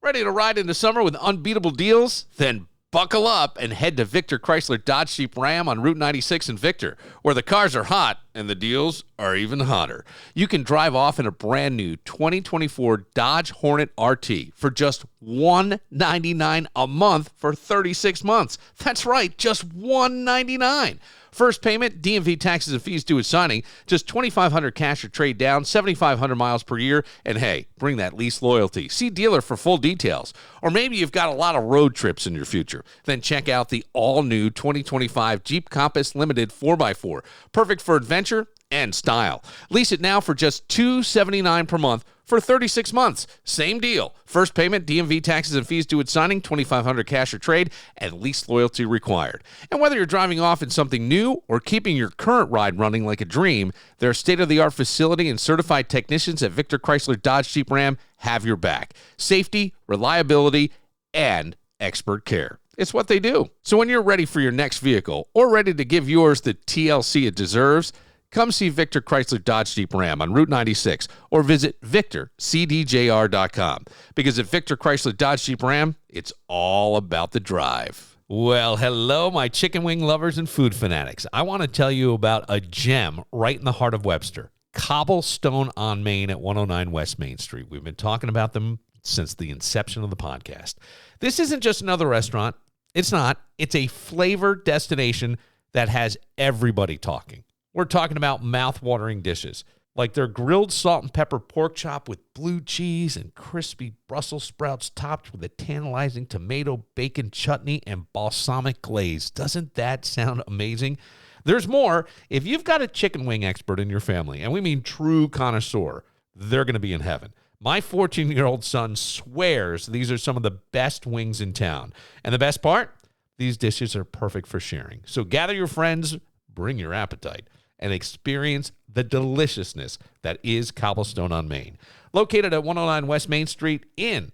Ready to ride into summer with unbeatable deals? Then buckle up and head to Victor Chrysler Dodge Jeep Ram on Route 96 in Victor, where the cars are hot and the deals are even hotter. You can drive off in a brand new 2024 Dodge Hornet RT for just $199 a month for 36 months. That's right, just $199. First payment, DMV taxes and fees due at signing, just $2,500 cash or trade down, 7,500 miles per year, and hey, bring that lease loyalty. See dealer for full details. Or maybe you've got a lot of road trips in your future. Then check out the all-new 2025 Jeep Compass Limited 4x4. Perfect for adventure and style. Lease it now for just $279 per month for 36 months. Same deal. First payment, DMV taxes and fees due at signing, $2,500 cash or trade, and lease loyalty required. And whether you're driving off in something new or keeping your current ride running like a dream, their state-of-the-art facility and certified technicians at Victor Chrysler Dodge Jeep Ram have your back. Safety, reliability, and expert care. It's what they do. So when you're ready for your next vehicle or ready to give yours the TLC it deserves, come see Victor Chrysler Dodge Jeep Ram on Route 96 or visit VictorCDJR.com. Because at Victor Chrysler Dodge Jeep Ram, it's all about the drive. Well, hello, my chicken wing lovers and food fanatics. I want to tell you about a gem right in the heart of Webster, Cobblestone on Main at 109 West Main Street. We've been talking about them since the inception of the podcast. This isn't just another restaurant. It's not. It's a flavor destination that has everybody talking. We're talking about mouth-watering dishes, like their grilled salt and pepper pork chop with blue cheese and crispy Brussels sprouts topped with a tantalizing tomato bacon chutney and balsamic glaze. Doesn't that sound amazing? There's more. If you've got a chicken wing expert in your family, and we mean true connoisseur, they're going to be in heaven. My 14-year-old son swears these are some of the best wings in town. And the best part? These dishes are perfect for sharing. So gather your friends, bring your appetite, and experience the deliciousness that is Cobblestone on Main. Located at 109 West Main Street in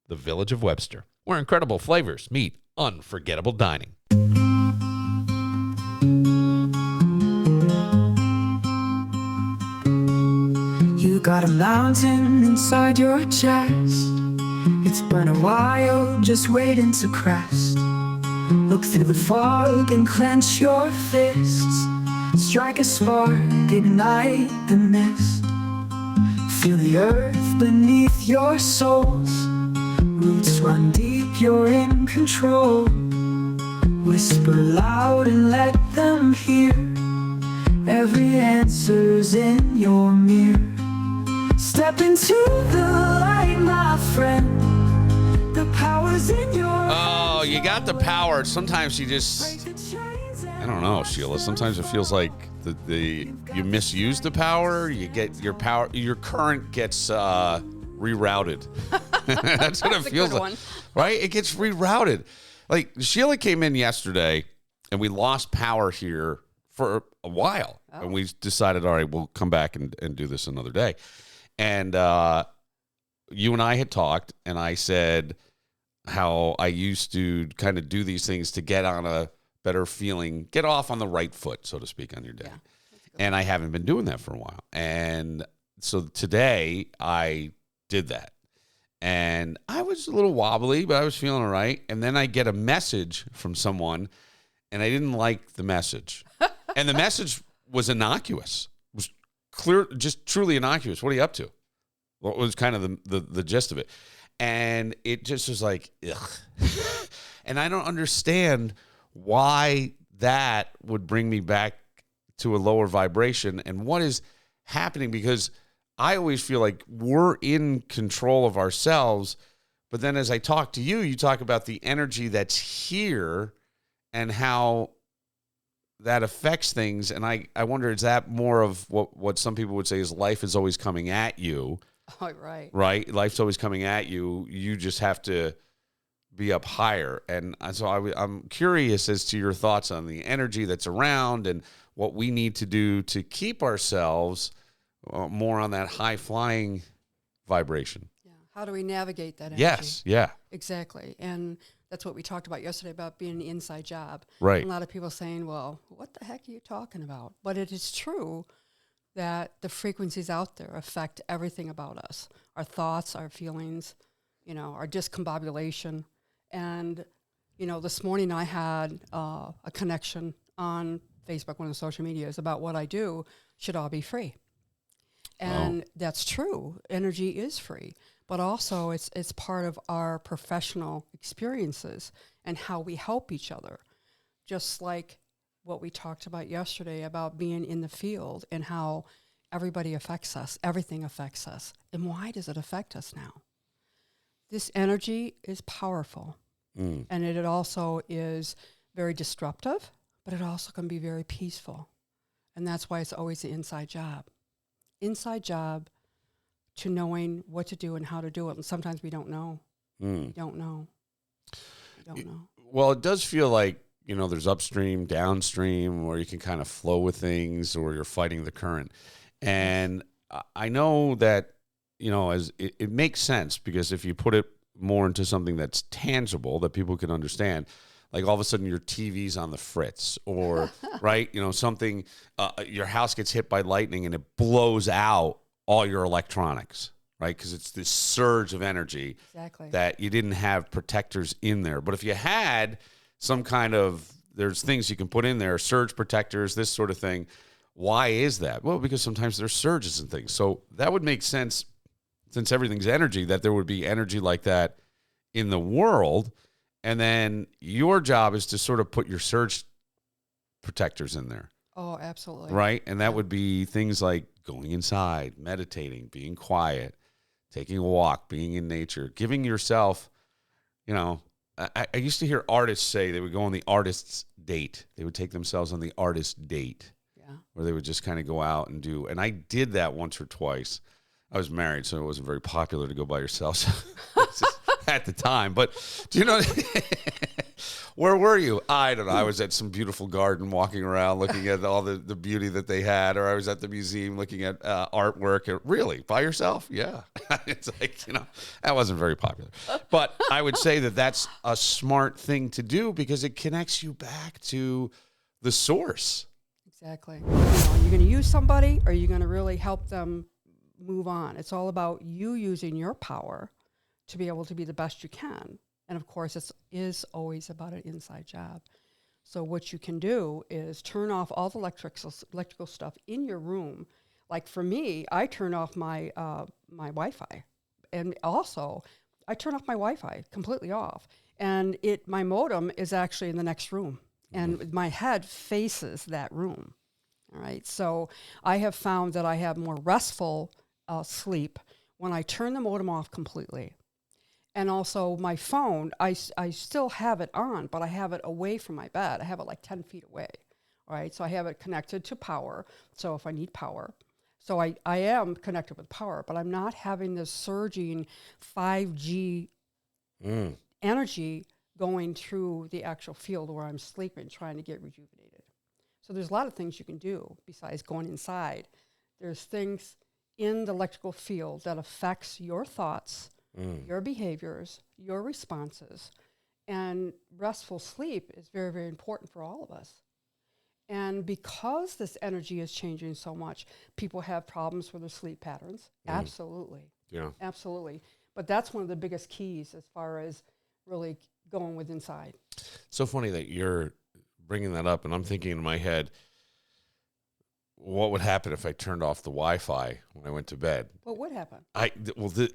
the village of Webster, where incredible flavors meet unforgettable dining. You got a mountain inside your chest. It's been a while just waiting to crest. Look through the fog and clench your fists. Strike a spark, ignite the mist. Feel the earth beneath your soles. Roots run deep, you're in control. Whisper loud and let them hear. Every answer's in your mirror. Step into the light, my friend. The power's in your Oh, you got the power. Sometimes you just, I don't know, Sheila. Sometimes it feels like you misuse the power. You get your power, your current gets rerouted. That's what it feels like, right? It gets rerouted. Like Sheila came in yesterday, and we lost power here for a while, and we decided, all right, we'll come back and do this another day. And you and I had talked, and I said how I used to kind of do these things to get on a better feeling, get off on the right foot, so to speak, on your day. Yeah, and I haven't been doing that for a while. And so today I did that. And I was a little wobbly, but I was feeling all right. And then I get a message from someone, and I didn't like the message. And the message was innocuous. It was clear, just truly innocuous. What are you up to? What was kind of the gist of it? And it just was like, ugh. And I don't understand why that would bring me back to a lower vibration and what is happening, because I always feel like we're in control of ourselves. But then as I talk to you, you talk about the energy that's here and how that affects things. And I wonder, is that more of what some people would say is life is always coming at you? Oh, right. Right? Life's always coming at you. You just have to be up higher. And so I'm curious as to your thoughts on the energy that's around and what we need to do to keep ourselves more on that high-flying vibration. Yeah. How do we navigate that energy? Yes, yeah. Exactly. And that's what we talked about yesterday about being an inside job. Right. And a lot of people saying, well, what the heck are you talking about? But it is true that the frequencies out there affect everything about us, our thoughts, our feelings, our discombobulation. And, this morning I had a connection on Facebook, one of the social medias, about what I do should all be free. And that's true. Energy is free. But also it's part of our professional experiences and how we help each other. Just like what we talked about yesterday about being in the field and how everybody affects us, everything affects us. And why does it affect us now? This energy is powerful. And it also is very disruptive, but it also can be very peaceful. And that's why it's always the inside job. Inside job to knowing what to do and how to do it. And sometimes we don't know. We don't know. Well, it does feel like, there's upstream, downstream, where you can kind of flow with things or you're fighting the current. And I know that, as it makes sense, because if you put it more into something that's tangible that people can understand, like all of a sudden your TV's on the fritz, or right, something, your house gets hit by lightning and it blows out all your electronics, right? Because it's this surge of energy that you didn't have protectors in there. But if you had some kind of, there's things you can put in there, surge protectors, this sort of thing. Why is that? Well, because sometimes there's surges and things. So that would make sense, since everything's energy, that there would be energy like that in the world. And then your job is to sort of put your surge protectors in there. Oh, absolutely. Right? And that would be things like going inside, meditating, being quiet, taking a walk, being in nature, giving yourself, I used to hear artists say they would go on the artist's date. They would take themselves on the artist's date. Yeah. Where they would just kind of go out and do. And I did that once or twice. I was married, so it wasn't very popular to go by yourself at the time. But do you know, where were you? I don't know. I was at some beautiful garden walking around looking at all the beauty that they had, or I was at the museum looking at artwork. Really? By yourself? Yeah. It's like, that wasn't very popular. But I would say that that's a smart thing to do because it connects you back to the source. Exactly. You're going to use somebody, or you're going to really help them move on. It's all about you using your power to be able to be the best you can. And of course, it is always about an inside job. So what you can do is turn off all the electrical stuff in your room. Like for me, I turn off my my Wi-Fi, and also I turn off my Wi-Fi completely off. And my modem is actually in the next room, and my head faces that room. All right. So I have found that I have more restful sleep when I turn the modem off completely. And also my phone, I still have it on, but I have it away from my bed. I have it like 10 feet away, right? So I have it connected to power. So if I need power. So I am connected with power, but I'm not having this surging 5G energy going through the actual field where I'm sleeping, trying to get rejuvenated. So there's a lot of things you can do besides going inside. There's things in the electrical field that affects your thoughts, your behaviors, your responses. And restful sleep is very, very important for all of us. And because this energy is changing so much, people have problems with their sleep patterns. Absolutely. Yeah. Absolutely. But that's one of the biggest keys as far as really going with inside. So funny that you're bringing that up, and I'm thinking in my head, what would happen if I turned off the Wi-Fi when I went to bed? What would happen?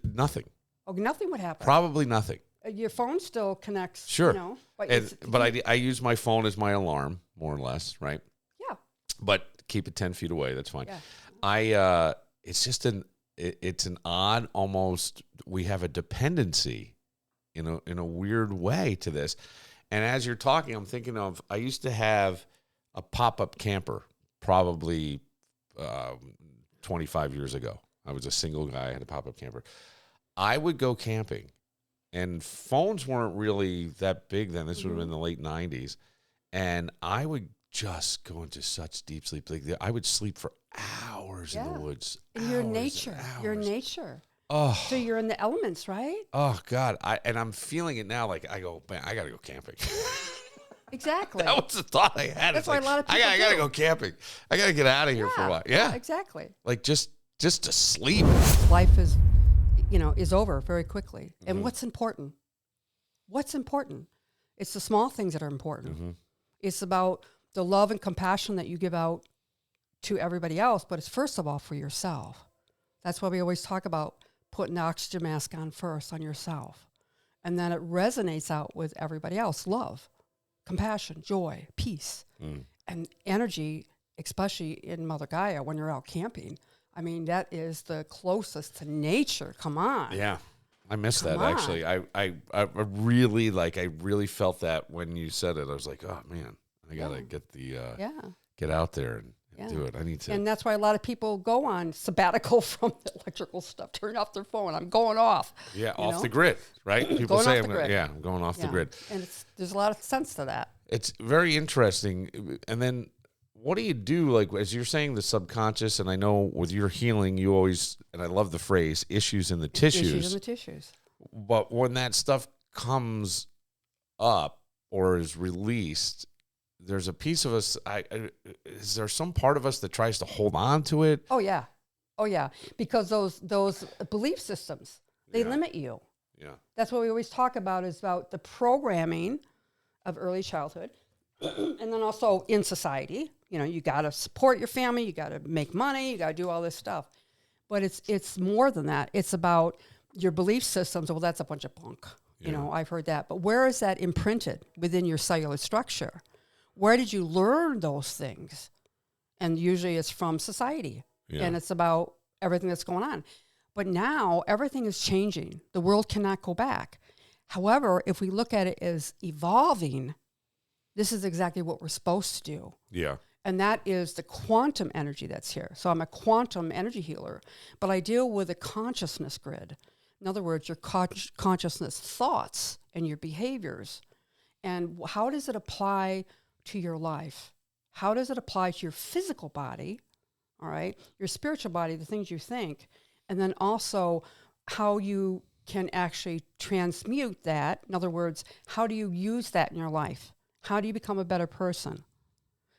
Nothing. Oh, nothing would happen. Probably nothing. Your phone still connects. Sure. But I use my phone as my alarm, more or less, right? Yeah. But keep it 10 feet away. That's fine. Yeah. It's just it's an odd, almost, we have a dependency in a weird way to this. And as you're talking, I'm thinking of, I used to have a pop-up camper, probably 25 years ago. I was a single guy. I had a pop-up camper. I would go camping, and phones weren't really that big then. This would have been the late 90s. And I would just go into such deep sleep. Like I would sleep for hours in the woods. And you're nature. You're nature. Oh. So you're in the elements, right? Oh, God. I'm feeling it now. Like, I go, man, I got to go camping. Exactly. That was the thought I had. That's why a lot of people I got to go camping. I got to get out of here for a while. Yeah. Exactly. Like, just to sleep. Life is, is over very quickly. And what's important? What's important? It's the small things that are important. It's about the love and compassion that you give out to everybody else, but it's first of all for yourself. That's why we always talk about putting the oxygen mask on first on yourself. And then it resonates out with everybody else. Love, compassion, joy, peace, and energy, especially in Mother Gaia when you're out camping. I mean, that is the closest to nature. Come on. Yeah. I missed that, Come on. actually. I really felt that when you said it. I was like, oh, man, I got to get out there and do it. I need to. And that's why a lot of people go on sabbatical from the electrical stuff. Turn off their phone. I'm going off. Yeah, off the grid, right? People say, I'm going off the grid. And there's a lot of sense to that. It's very interesting. And then what do you do, like, as you're saying, the subconscious, and I know with your healing, you always, and I love the phrase, issues in the tissues. Issues in the tissues. But when that stuff comes up or is released, there's a piece of us, is there some part of us that tries to hold on to it? Oh, yeah. Because those belief systems, they limit you. Yeah. That's what we always talk about, is about the programming of early childhood. And then also in society, you got to support your family, you got to make money, you got to do all this stuff. But it's more than that. It's about your belief systems. Well, that's a bunch of bunk. Yeah. I've heard that. But where is that imprinted within your cellular structure? Where did you learn those things? And usually it's from society. Yeah. And it's about everything that's going on. But now everything is changing. The world cannot go back. However, if we look at it as evolving, this is exactly what we're supposed to do. Yeah. And that is the quantum energy that's here. So I'm a quantum energy healer, but I deal with a consciousness grid. In other words, your consciousness thoughts and your behaviors. And how does it apply to your life? How does it apply to your physical body, all right, your spiritual body, the things you think, and then also how you can actually transmute that. In other words, how do you use that in your life? How do you become a better person?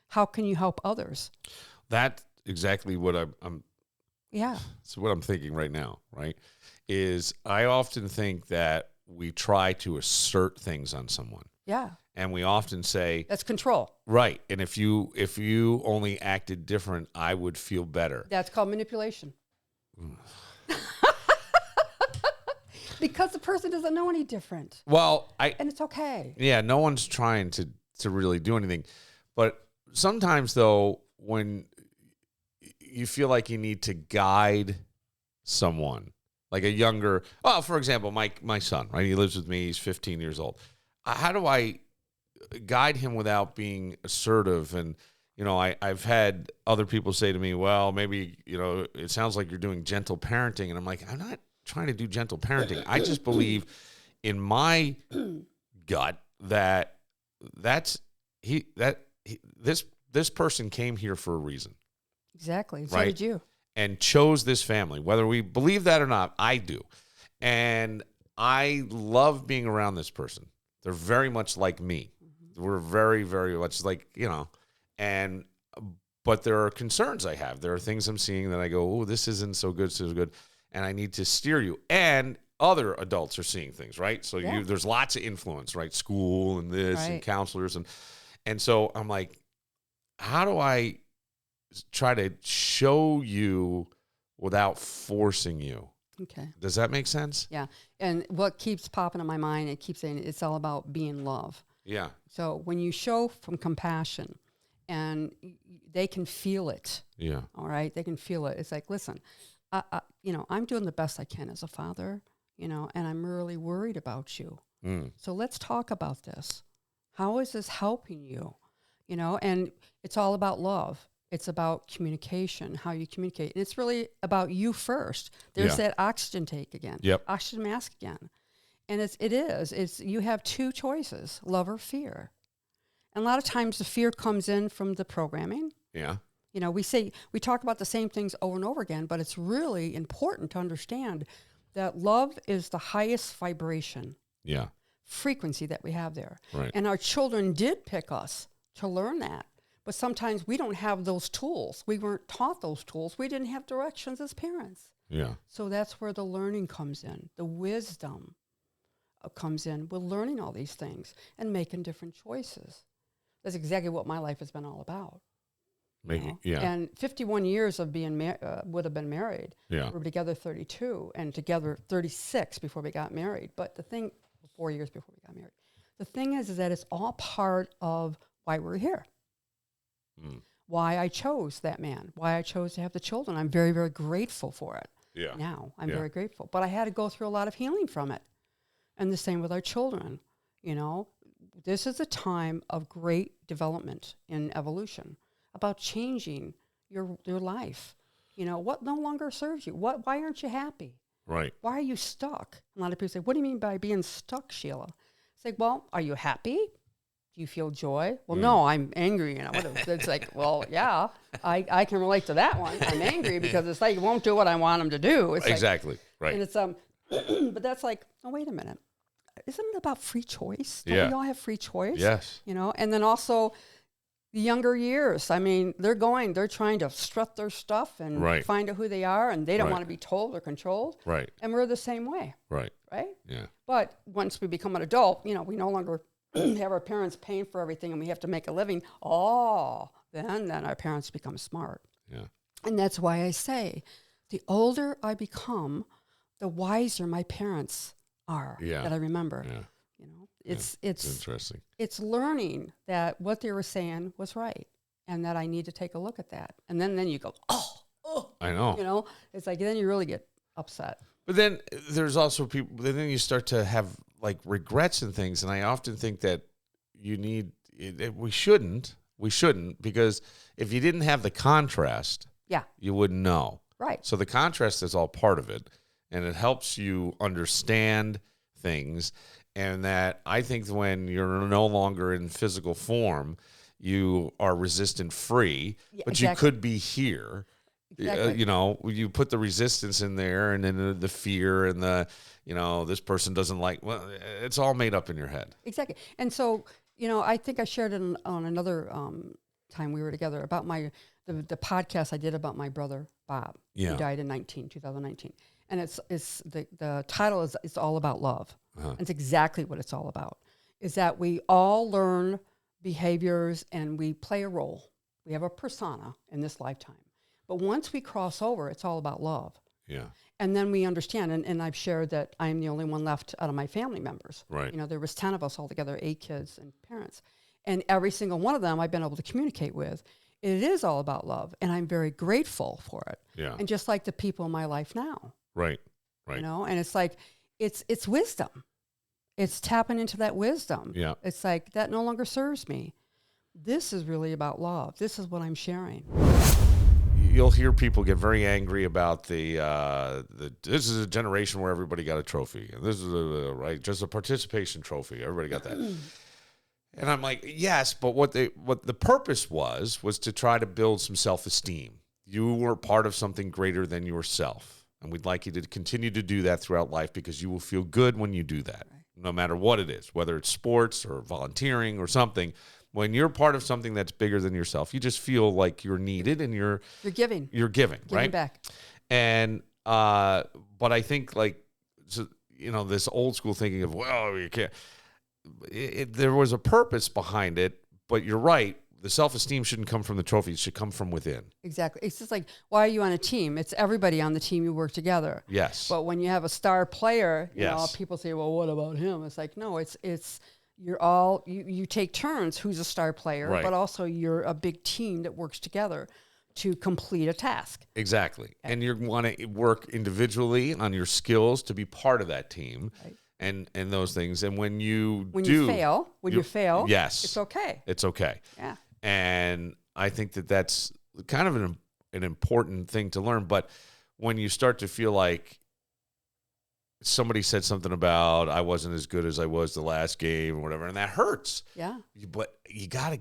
How can you help others? That's exactly what I'm Yeah. So what I'm thinking right now, right, is I often think that we try to assert things on someone. Yeah. And we often say, That's control. right, and if you only acted different, I would feel better. That's called manipulation. Because the person doesn't know any different. Well, And it's okay. yeah, no one's trying to really do anything. But sometimes, though, when you feel like you need to guide someone, like a younger, for example, my son, right? He lives with me. He's 15 years old. How do I guide him without being assertive? And, I've had other people say to me, well, maybe, it sounds like you're doing gentle parenting. And I'm like, I'm not trying to do gentle parenting. I just believe in my gut that this person came here for a reason. Exactly. So right? did you. And chose this family. Whether we believe that or not, I do. And I love being around this person. They're very much like me. Mm-hmm. We're very, very much like, but there are concerns I have. There are things I'm seeing that I go, oh, this isn't so good, and I need to steer you. And other adults are seeing things, right? So there's lots of influence, right? School and this and counselors. And so I'm like, how do I try to show you without forcing you? Okay. Does that make sense? Yeah. And what keeps popping in my mind, it keeps saying it's all about being love. Yeah. So when you show from compassion and they can feel it. Yeah. All right. They can feel it. It's like, listen, I'm doing the best I can as a father, and I'm really worried about you. So let's talk about this. How is this helping you? And it's all about love. It's about communication, how you communicate. And it's really about you first. There's that oxygen take again. Yep. Oxygen mask again. And it's you have two choices, love or fear. And a lot of times the fear comes in from the programming. Yeah. We talk about the same things over and over again, but it's really important to understand that love is the highest vibration. Yeah. Frequency that we have there. Right. And our children did pick us to learn that. But sometimes we don't have those tools. We weren't taught those tools. We didn't have directions as parents. Yeah. So that's where the learning comes in, the wisdom comes in. We're learning all these things and making different choices. That's exactly what my life has been all about. Yeah. And 51 years of being would have been married. Yeah. We were together 32 and together 36 before we got married. But the thing, 4 years before we got married. The thing is that it's all part of why we're here. Why I chose that man, why I chose to have the children. I'm very, very grateful for it. Yeah. Now I'm very grateful. But I had to go through a lot of healing from it. And the same with our children. This is a time of great development in evolution, about changing your life. What no longer serves you? Why aren't you happy? Right. Why are you stuck? A lot of people say, what do you mean by being stuck, Sheila? It's like, well, are you happy? Do you feel joy? Well, no, I'm angry. It's like, well, yeah, I can relate to that one. I'm angry because it's like, you won't do what I want them to do. It's Exactly. Like, right. And it's, but that's like, oh, wait a minute. Isn't it about free choice? Don't we all have free choice? Yes. And then also the younger years. I mean, they're trying to strut their stuff and find out who they are, and they don't want to be told or controlled. Right. And we're the same way. Right. Right? Yeah. But once we become an adult, we no longer have our parents paying for everything and we have to make a living. Then our parents become smart. Yeah. And that's why I say the older I become, the wiser my parents are that I remember. Yeah. It's interesting. It's learning that what they were saying was right and that I need to take a look at that. And then you go, oh. I know. It's like then you really get upset. But then there's also people, then you start to have like regrets and things. And I often think that we shouldn't, because if you didn't have the contrast, you wouldn't know. Right. So the contrast is all part of it. And it helps you understand things. And that I think when you're no longer in physical form, you are resistant free, but you could be here. Exactly. You put the resistance in there and then the fear and this person doesn't like, well, it's all made up in your head. Exactly. And so, I think I shared it on another time we were together about the podcast I did about my brother, Bob, who died in 2019. And it's the title is It's All About Love. Uh-huh. It's exactly what it's all about, is that we all learn behaviors and we play a role. We have a persona in this lifetime. But once we cross over, it's all about love. Yeah. And then we understand, and I've shared that I'm the only one left out of my family members. Right. There was 10 of us all together, 8 kids and parents. And every single one of them I've been able to communicate with. It is all about love, and I'm very grateful for it. Yeah. And just like the people in my life now. Right. And it's like, it's wisdom. It's tapping into that wisdom. Yeah. It's like, that no longer serves me. This is really about love. This is what I'm sharing. You'll hear people get very angry about this is a generation where everybody got a trophy. And this is just a participation trophy. Everybody got that. And I'm like, yes, but what the purpose was to try to build some self-esteem. You were part of something greater than yourself. And we'd like you to continue to do that throughout life because you will feel good when you do that, no matter what it is, whether it's sports or volunteering or something. When you're part of something that's bigger than yourself, you just feel like you're needed and you're giving. You're giving, right? Back. And but I think this old school thinking of, well, you can't. There was a purpose behind it, but you're right. The self-esteem shouldn't come from the trophy. It should come from within. Exactly. It's just like, why are you on a team? It's everybody on the team. You work together. Yes. But when you have a star player, people say, well, what about him? It's like, no, it's you're all, you take turns who's a star player, but also you're a big team that works together to complete a task. Exactly. And you want to work individually on your skills to be part of that team. Right. And those things. And when you fail, yes, it's okay. It's okay. Yeah. And I think that's kind of an important thing to learn. But when you start to feel like somebody said something about I wasn't as good as I was the last game or whatever, and that hurts. Yeah. But you got to,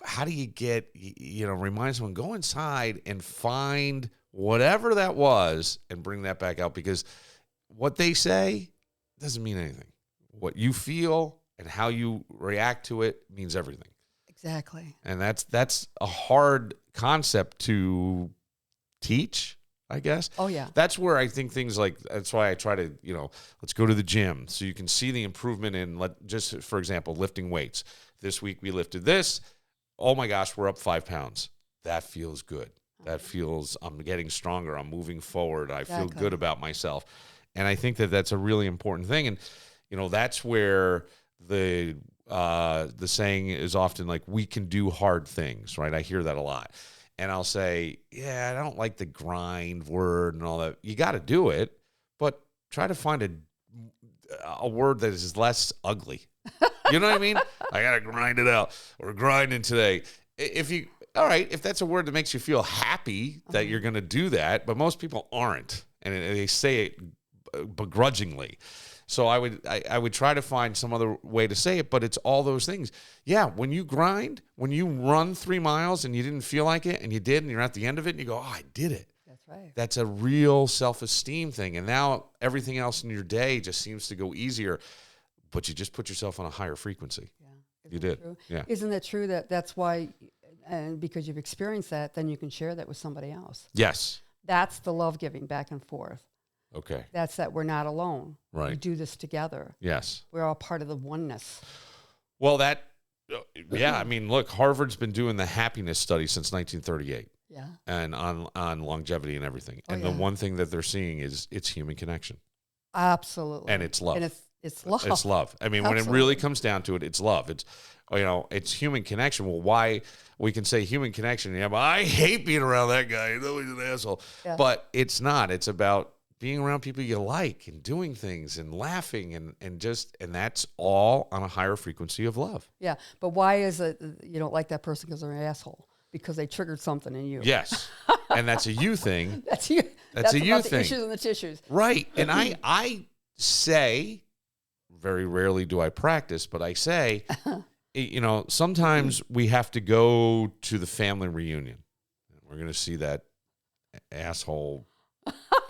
how do you get, remind someone, go inside and find whatever that was and bring that back out, because what they say doesn't mean anything. What you feel and how you react to it means everything. Exactly. And that's a hard concept to teach I guess. Oh, yeah. That's where I think things like, that's why I try to, let's go to the gym so you can see the improvement in, just for example, lifting weights. This week we lifted this. Oh my gosh, we're up 5 pounds. That feels good. That feels, I'm getting stronger. I'm moving forward. I feel good about myself. And I think that that's a really important thing. And, that's where the saying is often like, we can do hard things, right? I hear that a lot. And I'll say, yeah, I don't like the grind word and all that. You got to do it, but try to find a word that is less ugly. You know what I mean? I got to grind it out. We're grinding today. All right, if that's a word that makes you feel happy that you're going to do that, but most people aren't, and they say it begrudgingly. So I would try to find some other way to say it, but it's all those things. Yeah, when you grind, when you run 3 miles and you didn't feel like it, and you did, and you're at the end of it, and you go, oh, I did it. That's right. That's a real self-esteem thing. And now everything else in your day just seems to go easier, but you just put yourself on a higher frequency. Yeah. You did. True? Yeah. Isn't it true that's why, and because you've experienced that, then you can share that with somebody else? Yes. That's the love giving back and forth. Okay. That's that we're not alone. Right. We do this together. Yes. We're all part of the oneness. Well, yeah, I mean, look, Harvard's been doing the happiness study since 1938. Yeah. And on longevity and everything. Oh, and yeah. the one thing that they're seeing is it's human connection. Absolutely. And it's love. And it's love. It's love. I mean, when it really comes down to it, it's love. It's human connection. Well, why we can say human connection? Yeah, but I hate being around that guy. He's always an asshole. Yeah. But it's not. It's about being around people you like and doing things and laughing and that's all on a higher frequency of love. Yeah. But why is it you don't like that person because they're an asshole? Because they triggered something in you. Yes. And that's a you thing. That's you. That's a you thing. The issues and the tissues. Right. And I say, very rarely do I practice, but I say, sometimes we have to go to the family reunion. We're going to see that asshole,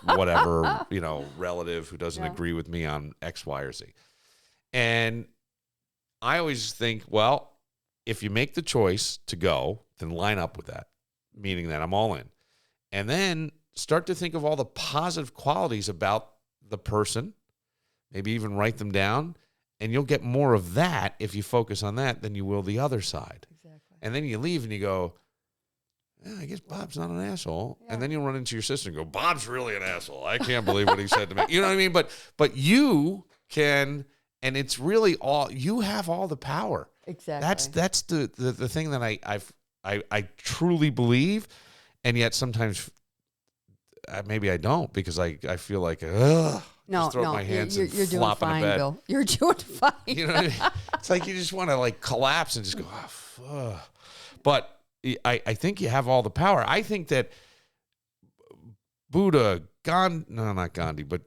whatever, relative who doesn't agree with me on X, Y, or Z. And I always think, well, if you make the choice to go, then line up with that, meaning that I'm all in. And then start to think of all the positive qualities about the person, maybe even write them down, and you'll get more of that if you focus on that than you will the other side. Exactly. And then you leave and you go, yeah, I guess Bob's not an asshole. Yeah. And then you'll run into your sister and go, Bob's really an asshole. I can't believe what he said to me. You know what I mean? But you can, and it's really all, you have all the power. Exactly. That's the thing that I truly believe, and yet sometimes maybe I don't, because I feel like just throw up my hands and you're flop doing fine, in the bed. Bill. You're doing fine. You know what I mean? It's like you just want to collapse and just go, But I think you have all the power. I think that Buddha, not Gandhi, but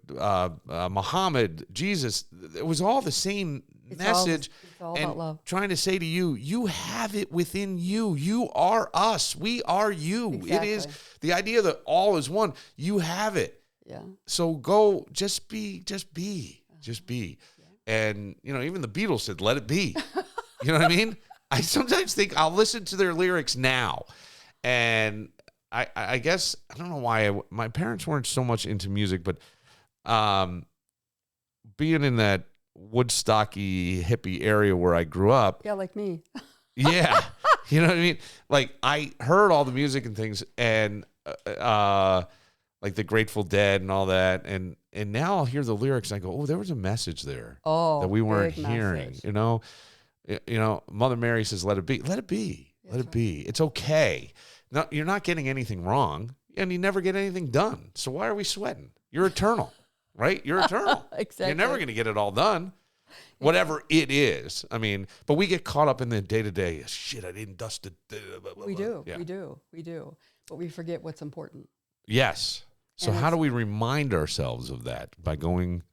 Muhammad, Jesus, it was all the same message. It's all about love. Trying to say to you, you have it within you. You are us. We are you. Exactly. It is the idea that all is one. You have it. Yeah. So go, just be. Yeah. And, even the Beatles said, let it be. You know what I mean? I sometimes think I'll listen to their lyrics now. And I guess, I don't know why my parents weren't so much into music, but being in that Woodstocky hippie area where I grew up. Yeah, like me. Yeah. You know what I mean? Like, I heard all the music and things, and like the Grateful Dead and all that, and now I'll hear the lyrics and I go, oh, there was a message there that we weren't hearing. Message. Mother Mary says, let it be. Let it be. That's let it be. It's okay. No, you're not getting anything wrong, and you never get anything done. So why are we sweating? You're eternal, right? You're eternal. Exactly. You're never going to get it all done, whatever it is. I mean, but we get caught up in the day-to-day. Shit, I didn't dust it. We do. Yeah. We do. But we forget what's important. Yes. So how do we remind ourselves of that? By going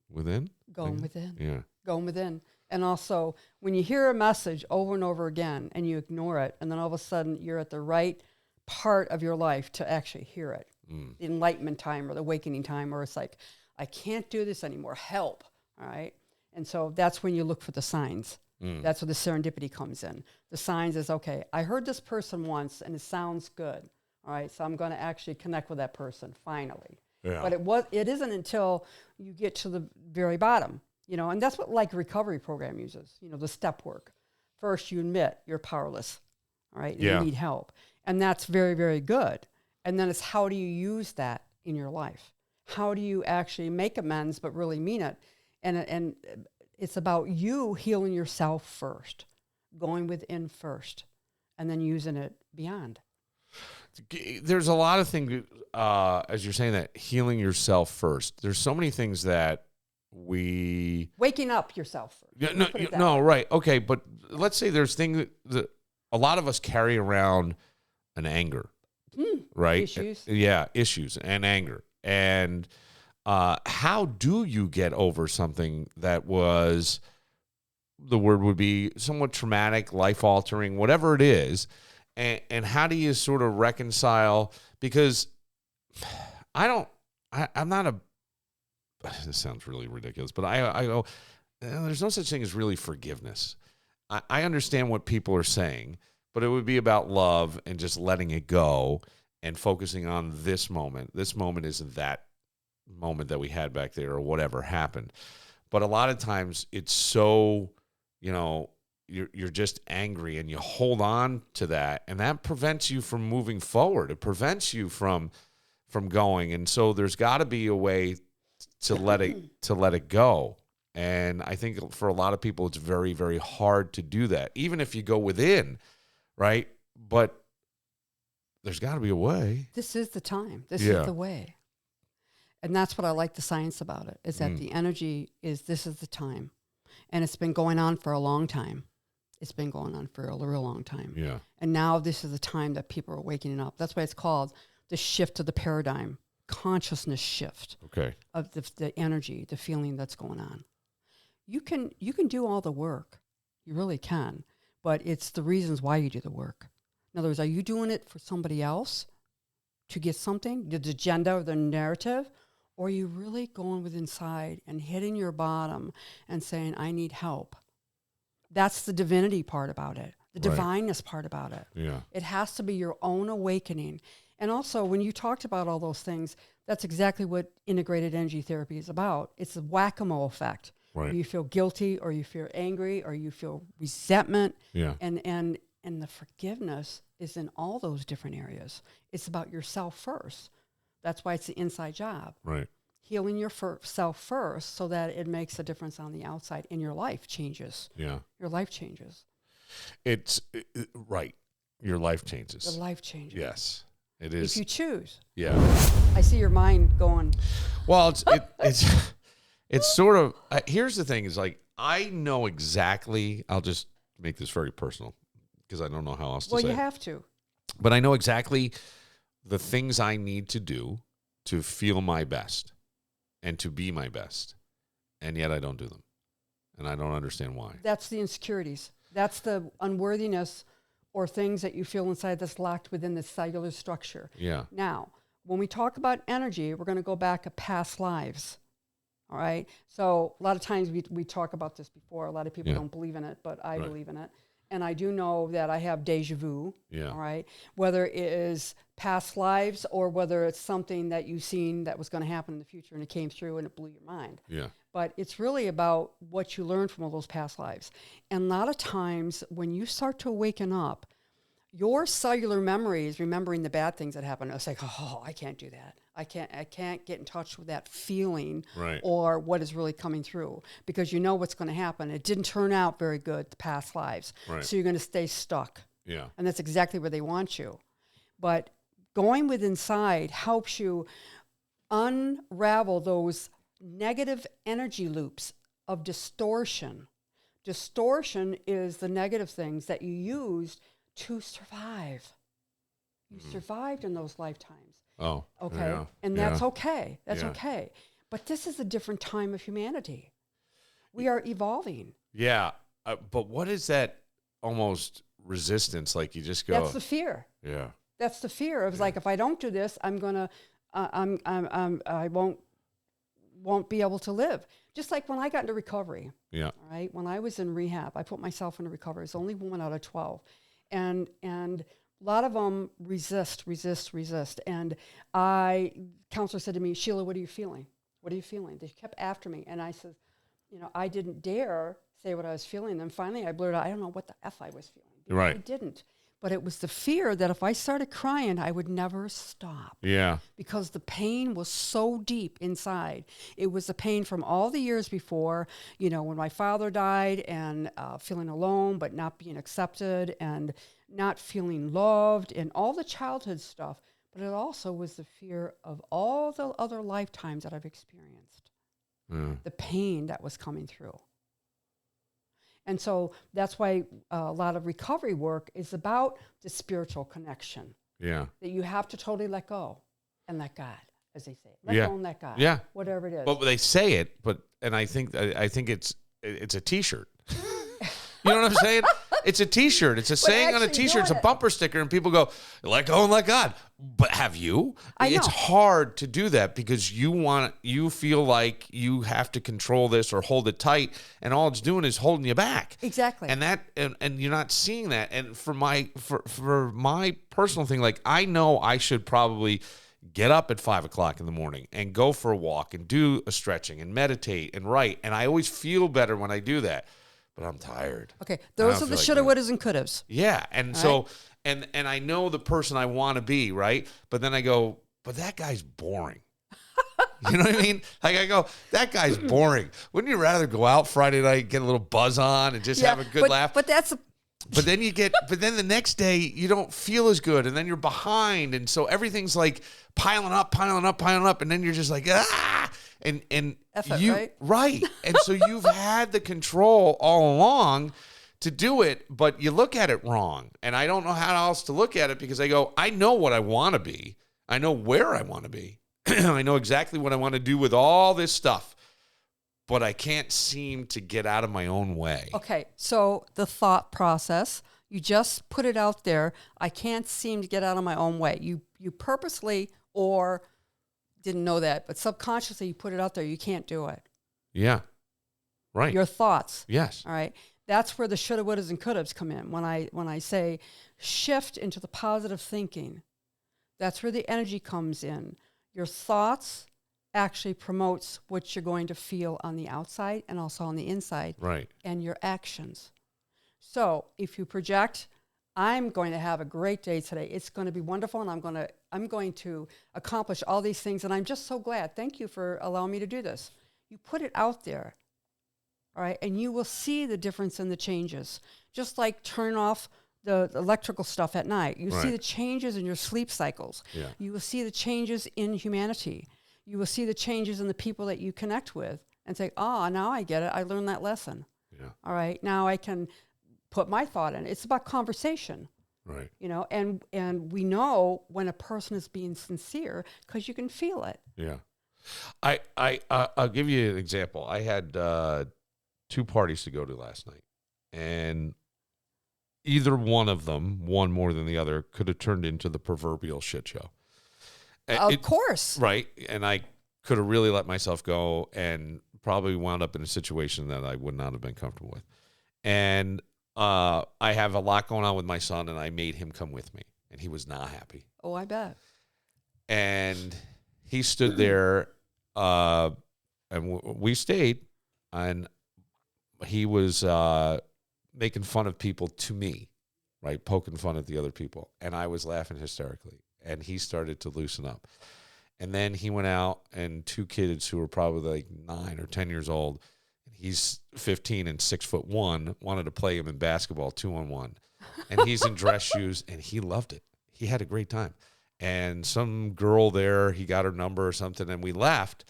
within? Going within. Yeah. Going within. And also, when you hear a message over and over again and you ignore it, and then all of a sudden you're at the right part of your life to actually hear it, the enlightenment time or the awakening time, or it's like, I can't do this anymore, help, all right? And so that's when you look for the signs. That's where the serendipity comes in. The signs is, okay, I heard this person once and it sounds good. All right, so I'm going to actually connect with that person finally. Yeah. But it isn't until you get to the very bottom, and that's what like recovery program uses, the step work. First, you admit you're powerless, all right, and you need help. And that's very, very good. And then it's how do you use that in your life? How do you actually make amends but really mean it? And it's about you healing yourself first, going within first, and then using it beyond. There's a lot of things, as you're saying that, healing yourself first. There's so many things that waking up yourself first. No, right. Okay, but let's say there's things that a lot of us carry around an anger, right? Issues. Yeah, issues and anger. And how do you get over something that was, the word would be somewhat traumatic, life-altering, whatever it is, and how do you sort of reconcile? Because I'm not a, this sounds really ridiculous, but I go, there's no such thing as really forgiveness. I understand what people are saying, but it would be about love and just letting it go and focusing on this moment. This moment isn't that moment that we had back there or whatever happened. But a lot of times it's so, you're just angry and you hold on to that, and that prevents you from moving forward. It prevents you from going. And so there's got to be a way to let it go. And I think for a lot of people, it's very, very hard to do that, even if you go within, right? But there's got to be a way. This is the time. This is the way. And that's what I like the science about it, is that the energy this is the time. And it's been going on for a long time. It's been going on for a real long time. Yeah. And now this is the time that people are waking up. That's why it's called the shift of the paradigm, consciousness shift. Okay. Of the energy, the feeling that's going on. You can do all the work. You really can. But it's the reasons why you do the work. In other words, are you doing it for somebody else to get something, the agenda or the narrative? Or are you really going with inside and hitting your bottom and saying, I need help? That's the divinity part about it, the divineness part about it. Yeah. It has to be your own awakening. And also, when you talked about all those things, that's exactly what integrated energy therapy is about. It's a whack-a-mole effect. Right. You feel guilty, or you feel angry, or you feel resentment. Yeah. And the forgiveness is in all those different areas. It's about yourself first. That's why it's the inside job. Right. Healing yourself first so that it makes a difference on the outside and your life changes. Yeah. Your life changes. Right. Your life changes. Your life changes. Yes. It is. If you choose. Yeah. I see your mind going. Well, it's sort of, here's the thing is like, I know exactly, I'll just make this very personal because I don't know how else to say it. Well, you have to. But I know exactly the things I need to do to feel my best and to be my best. And yet I don't do them. And I don't understand why. That's the insecurities. That's the unworthiness or things that you feel inside that's locked within the cellular structure. Yeah. Now, when we talk about energy, we're going to go back to past lives. All right? So a lot of times we talk about this before. A lot of people don't believe in it, but I believe in it. And I do know that I have deja vu, all right? Whether it is past lives or whether it's something that you've seen that was going to happen in the future and it came through and it blew your mind. Yeah. But it's really about what you learned from all those past lives. And a lot of times when you start to awaken up, your cellular memories, remembering the bad things that happened, it's like, oh, I can't do that. I can't get in touch with that feeling or what is really coming through because you know what's going to happen. It didn't turn out very good, the past lives. Right. So you're going to stay stuck. Yeah. And that's exactly where they want you. But going with inside helps you unravel those negative energy loops of distortion. Distortion is the negative things that you used to survive. You survived in those lifetimes. Oh, okay. Yeah. And that's okay. That's okay. But this is a different time of humanity. We are evolving. Yeah. But what is that almost resistance? Like you just go. That's the fear. Yeah. That's the fear of like, if I don't do this, I'm going to, I won't be able to live. Just like when I got into recovery. Yeah. All right. When I was in rehab, I put myself into recovery. I was the only woman out of 12. And a lot of them resist. And counselor said to me, Sheila, what are you feeling? What are you feeling? They kept after me. And I said, I didn't dare say what I was feeling. And then finally I blurted out, I don't know what the F I was feeling. Right. I didn't. But it was the fear that if I started crying, I would never stop. Yeah. Because the pain was so deep inside. It was the pain from all the years before, when my father died, and feeling alone but not being accepted and not feeling loved and all the childhood stuff. But it also was the fear of all the other lifetimes that I've experienced. The pain that was coming through. And so that's why a lot of recovery work is about the spiritual connection. Yeah. That you have to totally let go and let God, as they say. Let go and let God. Yeah. Whatever it is. But they say it, and I think it's a T-shirt. You know what I'm saying? It's a T-shirt. It's a saying on a T-shirt. It's a bumper sticker, and people go, let go and let God. But have you? It's hard to do that because you feel like you have to control this or hold it tight, and all it's doing is holding you back. Exactly. And you're not seeing that. And for my personal thing, like, I know I should probably get up at 5 o'clock in the morning and go for a walk and do a stretching and meditate and write. And I always feel better when I do that. But I'm tired. Okay, those are the shoulda, wouldas, and couldas. Yeah, and so, and I know the person I want to be, right? But then I go, but that guy's boring. You know what I mean? Like, I go, that guy's boring. Wouldn't you rather go out Friday night, get a little buzz on, and just have a good laugh? But that's But then then the next day you don't feel as good, and then you're behind, and so everything's like piling up, and then you're just like, ah. And effort, right. And so you've had the control all along to do it, but you look at it wrong. And I don't know how else to look at it because I go, I know what I want to be. I know where I want to be. I know exactly what I want to do with all this stuff, but I can't seem to get out of my own way. Okay. So the thought process, you just put it out there. I can't seem to get out of my own way. You purposely or didn't know that, but subconsciously you put it out there. You can't do it. Yeah. Right. Your thoughts. Yes. All right. That's where the shoulda, wouldas, and couldas come in. When I say shift into the positive thinking, that's where the energy comes in. Your thoughts actually promotes what you're going to feel on the outside and also on the inside. Right. And your actions. So if you project, I'm going to have a great day today. It's going to be wonderful, and I'm going to accomplish all these things, and I'm just so glad. Thank you for allowing me to do this. You put it out there, all right, and you will see the difference in the changes. Just like turn off the electrical stuff at night. You see the changes in your sleep cycles. Yeah. You will see the changes in humanity. You will see the changes in the people that you connect with and say, now I get it. I learned that lesson. Yeah. All right, now I can put my thought in. It's about conversation. Right. And we know when a person is being sincere because you can feel it. Yeah. I'll give you an example. I had 2 parties to go to last night, and either one of them, one more than the other, could have turned into the proverbial shit show. Of course. Right. And I could have really let myself go and probably wound up in a situation that I would not have been comfortable with. And I have a lot going on with my son, and I made him come with me, and he was not happy. Oh, I bet. And he stood there, and we stayed, and he was making fun of people to me, right, poking fun at the other people, and I was laughing hysterically, and he started to loosen up. And then he went out, and 2 kids who were probably like 9 or 10 years old, he's 15 and 6'1", wanted to play him in basketball 2-on-1. And he's in dress shoes, and he loved it. He had a great time. And some girl there, he got her number or something, and we left.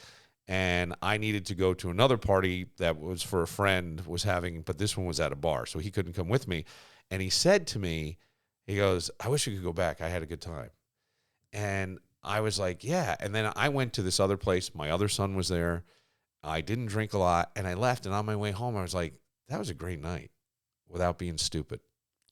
And I needed to go to another party that was for a friend was having, but this one was at a bar, so he couldn't come with me. And he said to me, he goes, I wish you could go back. I had a good time. And I was like, yeah. And then I went to this other place. My other son was there. I didn't drink a lot, and I left, and on my way home, I was like, that was a great night without being stupid.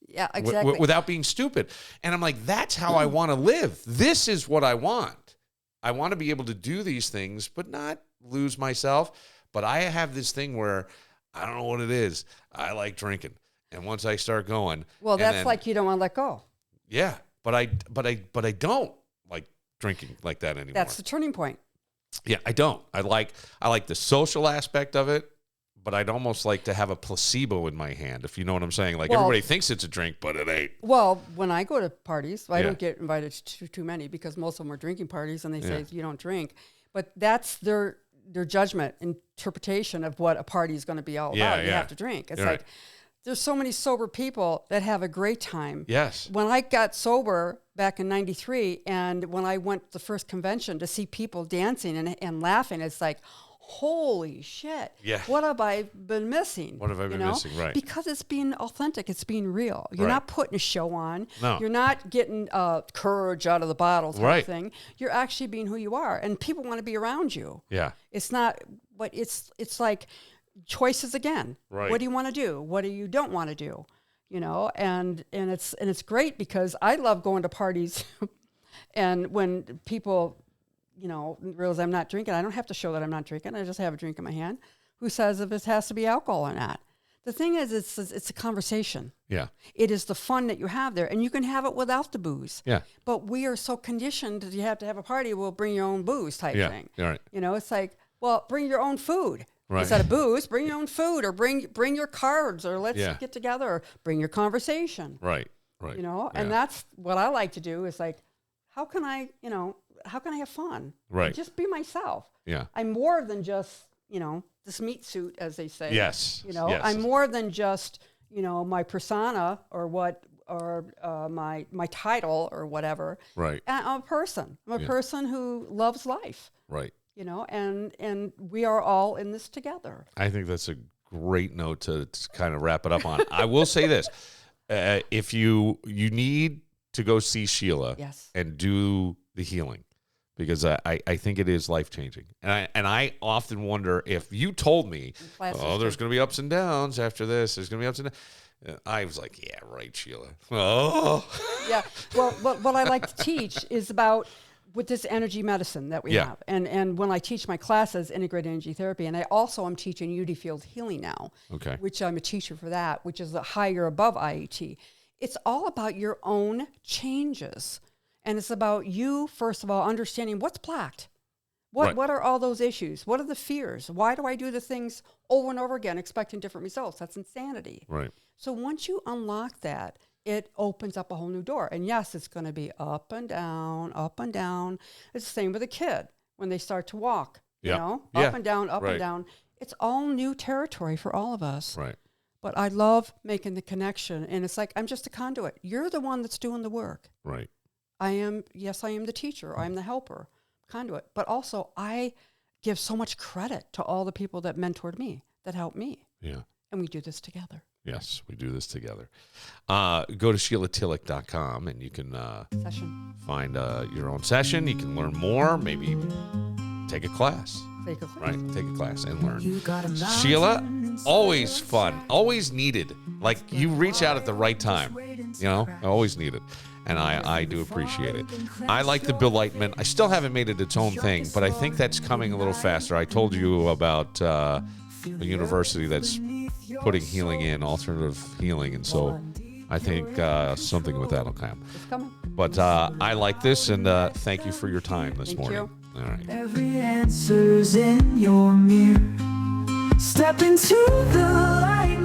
Yeah, exactly. Without being stupid. And I'm like, that's how I want to live. This is what I want. I want to be able to do these things, but not lose myself. But I have this thing where I don't know what it is. I like drinking. And once I start going. Well, that's like you don't want to let go. Yeah. but I don't like drinking like that anymore. That's the turning point. Yeah, I don't. I like the social aspect of it, but I'd almost like to have a placebo in my hand, if you know what I'm saying. Like, everybody thinks it's a drink, but it ain't. Well, when I go to parties, I don't get invited to too many because most of them are drinking parties, and they say you don't drink. But that's their judgment, interpretation of what a party is going to be all about. You have to drink. It's like there's so many sober people that have a great time. Yes. When I got sober back in '93, and when I went to the first convention to see people dancing and laughing, it's like, holy shit. Yeah. What have I been missing? What have I been missing? Right. Because it's being authentic. It's being real. You're not putting a show on. No. You're not getting courage out of the bottle type thing. You're actually being who you are. And people want to be around you. Yeah. It's not, but it's like choices again. Right. What do you want to do? What do you don't want to do? You know, and it's great because I love going to parties and when people, you know, realize I'm not drinking, I don't have to show that I'm not drinking. I just have a drink in my hand. Who says if it has to be alcohol or not? The thing is, it's a conversation. Yeah. It is the fun that you have there, and you can have it without the booze. Yeah. But we are so conditioned that you have to have a party. Well, bring your own booze type thing. Yeah. Right. You know, it's like, well, bring your own food. Right. Instead of booze, bring your own food, or bring your cards, or let's get together, or bring your conversation. Right. Right. You know, and that's what I like to do. Is like, how can I have fun? Right. Just be myself. Yeah. I'm more than just, you know, this meat suit, as they say. Yes. You know, I'm more than just, you know, my persona or my title or whatever. Right. I'm a person. I'm a person who loves life. Right. You know, and we are all in this together. I think that's a great note to kind of wrap it up on. I will say this. If you need to go see Shelia and do the healing, because I think it is life-changing. And I often wonder, if you told me, there's going to be ups and downs after this, there's going to be ups and downs. I was like, yeah, right, Shelia. Oh. Yeah. Well, what I like to teach is about with this energy medicine that we have. And when I teach my classes, integrated energy therapy, and I also am teaching UD field healing now, which I'm a teacher for that, which is a higher above IET. It's all about your own changes. And it's about you, first of all, understanding what's blocked. What are all those issues? What are the fears? Why do I do the things over and over again, expecting different results? That's insanity. Right. So once you unlock that, it opens up a whole new door. And yes, it's going to be up and down, up and down. It's the same with a kid when they start to walk, you know, up and down, up and down. It's all new territory for all of us. Right. But I love making the connection. And it's like, I'm just a conduit. You're the one that's doing the work. Right. I am the teacher. I'm the helper, conduit. But also, I give so much credit to all the people that mentored me, that helped me. Yeah. And we do this together. Yes, we do this together. Go to SheilaTillich.com and you can find your own session. You can learn more, maybe take a class. Take a class and learn. Shelia, always fun, always needed. Like, you reach out at the right time, you know, always needed. And I do appreciate it. I like the Billightenment. I still haven't made it its own thing, but I think that's coming a little faster. I told you about a university that's putting healing in, alternative healing, and so I think something with that will come. It's coming. But I like this, and thank you for your time this morning. You. All right. Every answer's in your mirror. Step into the light.